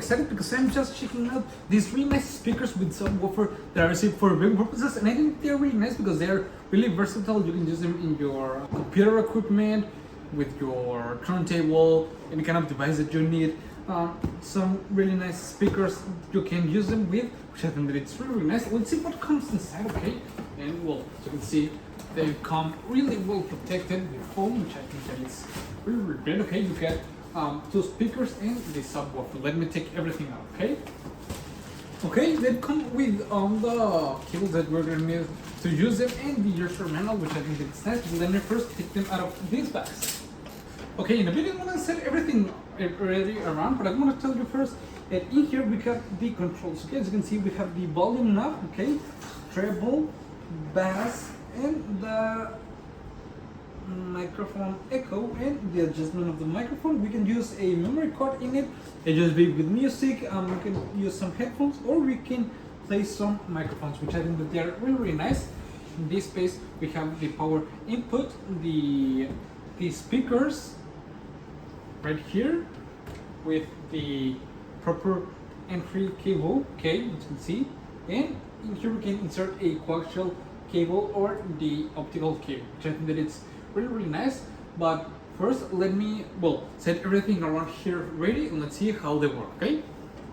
excited because I'm just checking out these really nice speakers with subwoofer that I received for viewing purposes, and I think they're really nice because they're really versatile. You can use them in your computer equipment, with your turntable, any kind of device that you need. Some really nice speakers you can use them with, which I think that it's really nice. Let's see what comes inside, okay? And well, as you can see, they come really well protected with foam, which I think that is really, really great. Okay, you get two speakers and the subwoofer. Let me take everything out, okay? Okay, they come with the cables that we're going to need to use them and the user manual, which I think is nice. Let me first take them out of these bags. Okay, in a bit I'm going to set everything already around, but I'm going to tell you first that in here we have the controls. Okay, as you can see, we have the volume knob, okay, treble, bass, and the microphone echo and the adjustment of the microphone. We can use a memory card in it, a USB with music. We can use some headphones, or we can play some microphones, which I think that they are really, really nice. In this space we have the power input, the speakers right here with the proper entry cable, okay, as you can see, and in here we can insert a coaxial cable or the optical cable, which I think that it's really, really nice. But first let me set everything around here ready, and let's see how they work, okay?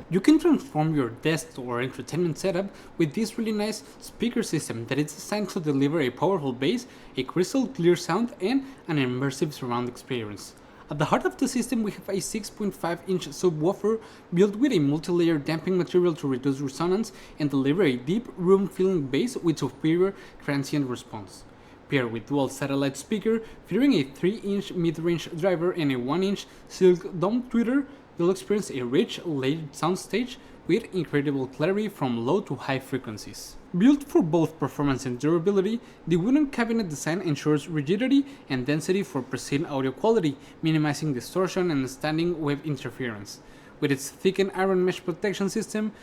You can transform your desk or entertainment setup with this really nice speaker system that is designed to deliver a powerful bass, a crystal clear sound, and an immersive surround experience. At the heart of the system we have a 6.5-inch subwoofer built with a multi-layer damping material to reduce resonance and deliver a deep room-filling bass with superior transient response. Paired with dual satellite speaker featuring a 3-inch mid-range driver and a 1-inch silk dome tweeter, you'll experience a rich, layered soundstage with incredible clarity from low to high frequencies. Built for both performance and durability, the wooden cabinet design ensures rigidity and density for pristine audio quality, minimizing distortion and standing wave interference. With its thickened iron mesh protection system,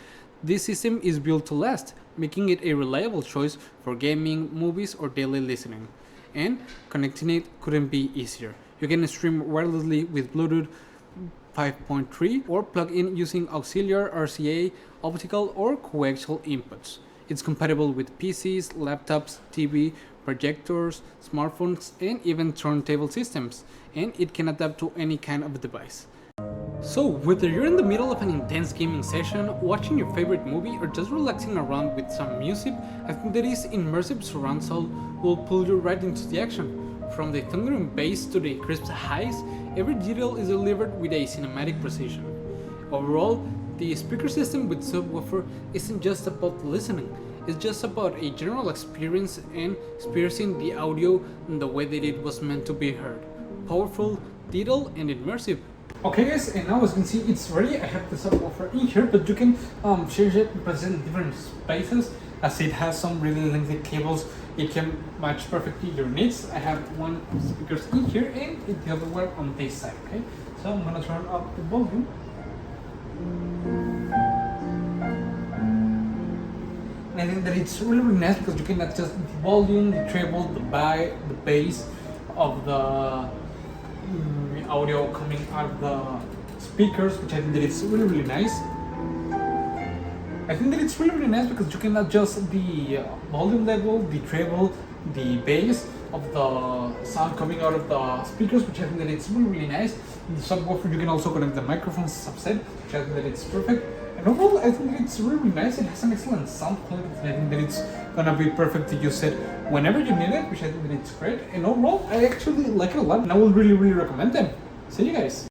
this system is built to last, making it a reliable choice for gaming, movies, or daily listening. And connecting it couldn't be easier. You can stream wirelessly with Bluetooth 5.3 or plug in using auxiliary RCA, optical, or coaxial inputs. It's compatible with PCs, laptops, TV, projectors, smartphones, and even turntable systems, and it can adapt to any kind of device. So, whether you're in the middle of an intense gaming session, watching your favorite movie, or just relaxing around with some music, I think that this immersive surround sound will pull you right into the action. From the thundering bass to the crisp highs, every detail is delivered with a cinematic precision. Overall, the speaker system with subwoofer isn't just about listening, it's just about a general experience and experiencing the audio in the way that it was meant to be heard. Powerful, detailed, and immersive. Okay guys, and now as you can see it's ready. I have the subwoofer in here, but you can change it and present in different spaces, as it has some really lengthy cables. It can match perfectly your needs. I have one speakers in here and the other one on this side, okay? So I'm gonna turn up the volume. And I think that it's really, really nice because you can adjust the volume, the treble, the bass of the audio coming out of the speakers, which I think that it's really, really nice. I think that it's really, really nice because you can adjust the volume level, the treble, the bass of the sound coming out of the speakers, which I think that it's really, really nice. In the subwoofer you can also connect the microphones subset, which I think that it's perfect. And overall I think that it's really, really nice. It has an excellent sound quality. I think that it's gonna be perfect to use it whenever you need it, which I think that it's great. And overall I actually like it a lot and I will really, really recommend them. See you guys!